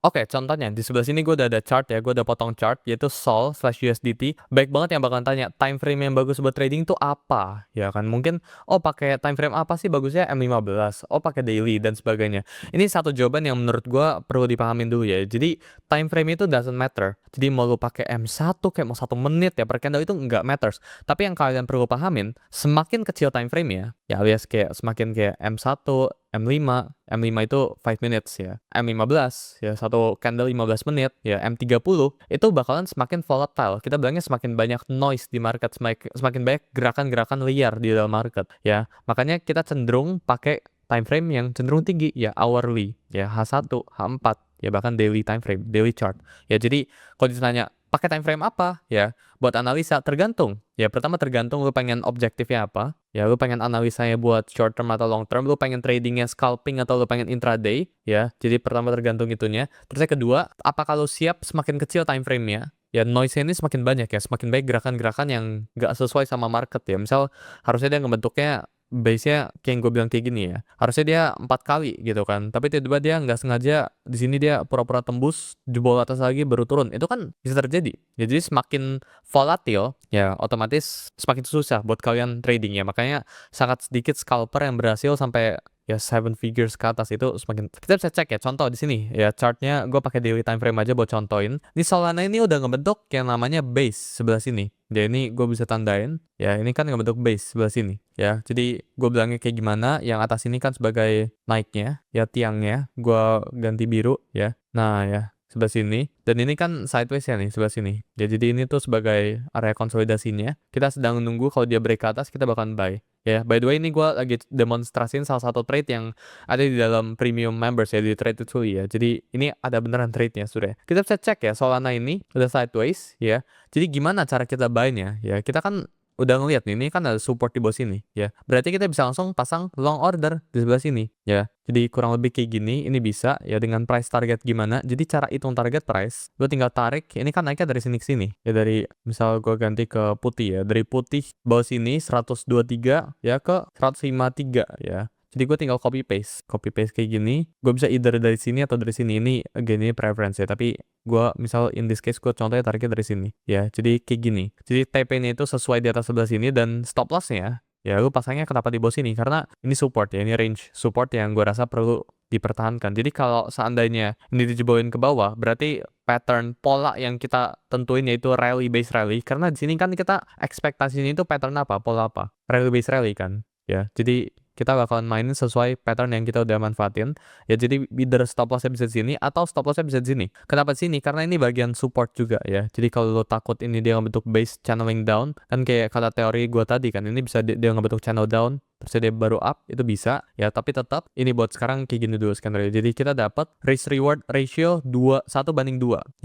Oke, contohnya di sebelah sini gue udah ada chart ya, gue udah potong chart yaitu Sol/USDT. Baik banget yang bakalan tanya, time frame yang bagus buat trading tuh apa? Ya kan mungkin, oh pakai time frame apa sih bagusnya M15, oh pakai daily dan sebagainya. Ini satu jawaban yang menurut gue perlu dipahamin dulu ya. Jadi time frame itu doesn't matter. Jadi mau lu pakai M1 kayak mau 1 menit ya per candle itu nggak matters. Tapi yang kalian perlu pahamin, semakin kecil time frame ya alias kayak semakin kayak M1, M5, M5 itu 5 minutes ya, M15 ya satu candle 15 menit ya, M30 itu bakalan semakin volatile. Kita bilangnya semakin banyak noise di market, semakin banyak gerakan-gerakan liar di dalam market ya. Makanya kita cenderung pakai time frame yang cenderung tinggi ya, hourly ya, H1, H4 ya, bahkan daily time frame, daily chart. Ya jadi kalau ditanya pakai time frame apa ya buat analisa, tergantung. Ya pertama tergantung lu pengen objektifnya apa. Ya lu pengen analisanya buat short term atau long term, lu pengen tradingnya scalping atau lu pengen intraday ya. Jadi pertama tergantung itunya. Terus yang kedua, apa kalau siap semakin kecil time frame-nya? Ya noise ini semakin banyak ya, semakin baik gerakan-gerakan yang nggak sesuai sama market ya. Misal harusnya dia ngebentuknya base-nya kayak yang gue bilang kayak gini ya. Harusnya dia 4 kali gitu kan. Tapi tiba-tiba dia nggak sengaja di sini dia pura-pura tembus, jebol atas lagi baru turun. Itu kan bisa terjadi. Ya, jadi semakin volatil ya otomatis semakin susah buat kalian trading ya. Makanya sangat sedikit scalper yang berhasil sampai ya 7 figures ke atas itu semakin. Kita bisa cek ya contoh di sini ya, chartnya gue pakai daily time frame aja buat contohin. Ini Solana ini udah ngebentuk yang namanya base sebelah sini. Ya ini gue bisa tandain ya, ini kan ngebentuk base sebelah sini ya. Jadi gue bilangnya kayak gimana, yang atas ini kan sebagai naiknya ya, tiangnya gue ganti biru ya. Nah ya sebelah sini, dan ini kan sideways ya nih sebelah sini ya. Jadi ini tuh sebagai area konsolidasinya, kita sedang nunggu kalau dia break ke atas kita bakalan buy ya. By the way ini gue lagi demonstrasiin salah satu trade yang ada di dalam premium members ya, di Trade Truly ya. Jadi ini ada beneran trade-nya sudah. Kita bisa cek ya, Solana ini udah sideways ya. Jadi gimana cara kita buy-nya ya, kita kan udah ngeliat nih, ini kan ada support di bawah sini ya. Berarti kita bisa langsung pasang long order di sebelah sini ya. Jadi kurang lebih kayak gini, ini bisa ya dengan price target gimana. Jadi cara hitung target price, gue tinggal tarik, ini kan naiknya dari sini ke sini. Ya dari misal gue ganti ke putih ya, dari putih bawah sini 123 ya ke 153 ya. Jadi gue tinggal copy paste kayak gini. Gue bisa either dari sini atau dari sini. Ini again ini preference ya, tapi gue misal in this case gue contohnya tariknya dari sini ya. Jadi kayak gini. Jadi TP-nya itu sesuai di atas sebelah sini, dan stop loss-nya ya lu pasangnya kenapa di bawah sini, karena ini support ya, ini range support yang gue rasa perlu dipertahankan. Jadi kalau seandainya ini dijebolin ke bawah, berarti pattern pola yang kita tentuin yaitu rally base rally, karena di sini kan kita ekspektasinya itu pattern apa, pola apa, rally base rally kan ya. Jadi kita bakalan mainin sesuai pattern yang kita udah manfaatin ya. Jadi either stop lossnya bisa di sini atau stop lossnya bisa di sini. Kenapa di sini? Karena ini bagian support juga ya. Jadi kalau lo takut ini dia ngebentuk base channeling down, kan kayak kata teori gue tadi kan, ini bisa dia ngebentuk channel down terus dia baru up, itu bisa ya. Tapi tetap ini buat sekarang kayak gini dulu skenario. Jadi kita dapat risk reward ratio 1:2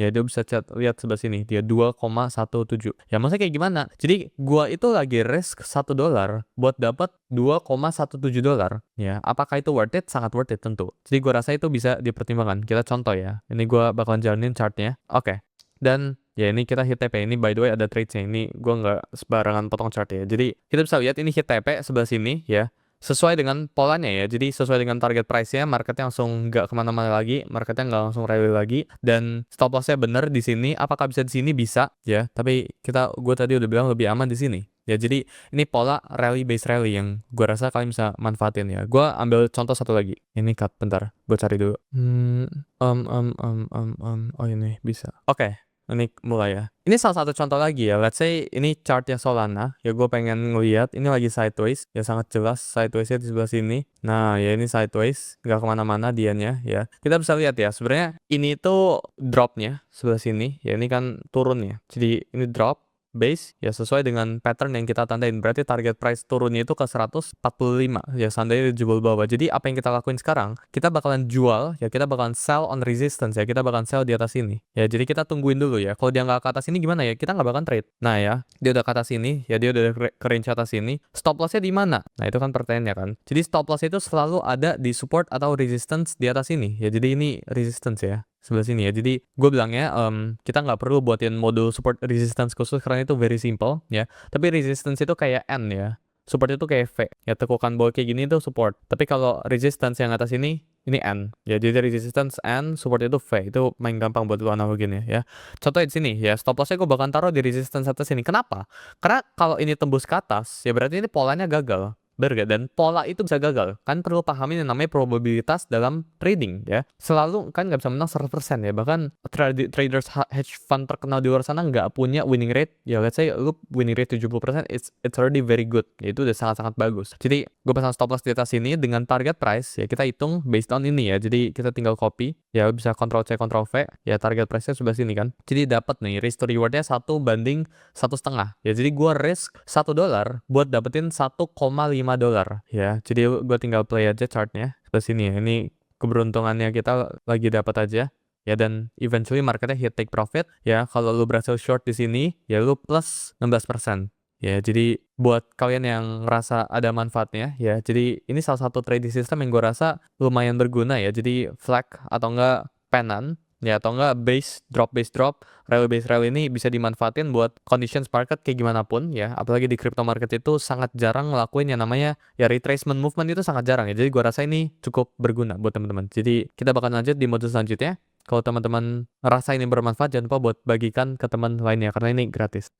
ya. Dia bisa lihat sebelah sini, dia 2,17 ya. Maksudnya kayak gimana? Jadi gua itu lagi risk $1 buat dapat $2,17 ya. Apakah itu worth it? Sangat worth it tentu. Jadi gua rasa itu bisa dipertimbangkan. Kita contoh ya, ini gua bakalan jalanin chartnya. Oke. Dan ya ini kita hit TP, ini by the way ada trades-nya, ini gue nggak sembarangan potong chart ya. Jadi kita bisa lihat ini hit TP sebelah sini ya, sesuai dengan polanya ya. Jadi sesuai dengan target price-nya, marketnya langsung nggak kemana-mana lagi, marketnya nggak langsung rally lagi, dan stop loss-nya bener di sini. Apakah bisa di sini? Bisa ya, tapi gue tadi udah bilang lebih aman di sini ya. Jadi ini pola rally base rally yang gue rasa kalian bisa manfaatin ya. Gue ambil contoh satu lagi, ini cut bentar, gue cari dulu. Oh ini bisa. Oke. Ini mulai ya. Ini salah satu contoh lagi ya. Let's say ini chartnya Solana. Ya gue pengen ngeliat. Ini lagi sideways. Ya sangat jelas sidewaysnya di sebelah sini. Nah ya ini sideways. Nggak kemana-mana dianya ya. Kita bisa lihat ya. Sebenarnya ini tuh dropnya sebelah sini. Ya ini kan turun ya. Jadi ini drop. Base ya sesuai dengan pattern yang kita tandain. Berarti target price turunnya itu ke 145 ya, seandainya jebol bawah. Jadi apa yang kita lakuin sekarang, kita bakalan jual ya, kita bakalan sell on resistance ya, kita bakalan sell di atas ini ya. Jadi kita tungguin dulu ya, kalau dia nggak ke atas ini gimana ya, kita nggak bakalan trade. Nah ya, dia udah ke atas ini ya, dia udah ke range atas ini, stop lossnya di mana? Nah itu kan pertanyaannya kan. Jadi stop loss itu selalu ada di support atau resistance di atas ini ya. Jadi ini resistance ya sebelah sini ya. Jadi gue bilangnya kita nggak perlu buatin modul support resistance khusus karena itu very simple ya. Tapi resistance itu kayak N ya, support itu kayak V ya. Tekukan bawah kayak gini itu support. Tapi kalau resistance yang atas ini ini N. Ya, jadi resistance N, support itu V. Itu main gampang buat lu analoginnya ya. Contohnya di sini ya, stop loss-nya gue bakal taruh di resistance atas sini. Kenapa? Karena kalau ini tembus ke atas, ya berarti ini polanya gagal. Bener gak? Dan pola itu bisa gagal. Kan perlu pahamin yang namanya probabilitas dalam trading ya. Selalu kan nggak bisa menang 100% ya. Bahkan traders hedge fund terkenal di luar sana nggak punya winning rate. Ya let's say lu winning rate 70%, it's already very good. Ya, itu udah sangat-sangat bagus. Jadi gue pasang stop loss di atas sini dengan target price ya, kita hitung based on ini ya. Jadi kita tinggal copy ya, bisa Ctrl C Ctrl V ya, target price-nya sebelah sini kan. Jadi dapat nih risk to reward-nya 1:1,5 ya. Jadi gue risk $1 buat dapetin $1,5 ya. Jadi gue tinggal play aja chartnya sebelah sini ya. Ini keberuntungannya kita lagi dapat aja ya, dan eventually marketnya hit take profit ya. Kalau lu berhasil short di sini ya, lu plus 16%. Ya, jadi buat kalian yang ngerasa ada manfaatnya ya, jadi ini salah satu trading system yang gue rasa lumayan berguna ya. Jadi flag atau enggak penan ya, atau enggak base drop, rally ini bisa dimanfaatin buat conditions market kayak gimana pun ya. Apalagi di crypto market itu sangat jarang ngelakuin yang namanya ya retracement movement, itu sangat jarang ya. Jadi gue rasa ini cukup berguna buat teman-teman. Jadi kita bakal lanjut di mode selanjutnya. Kalau teman-teman ngerasa ini bermanfaat, jangan lupa buat bagikan ke teman lainnya karena ini gratis.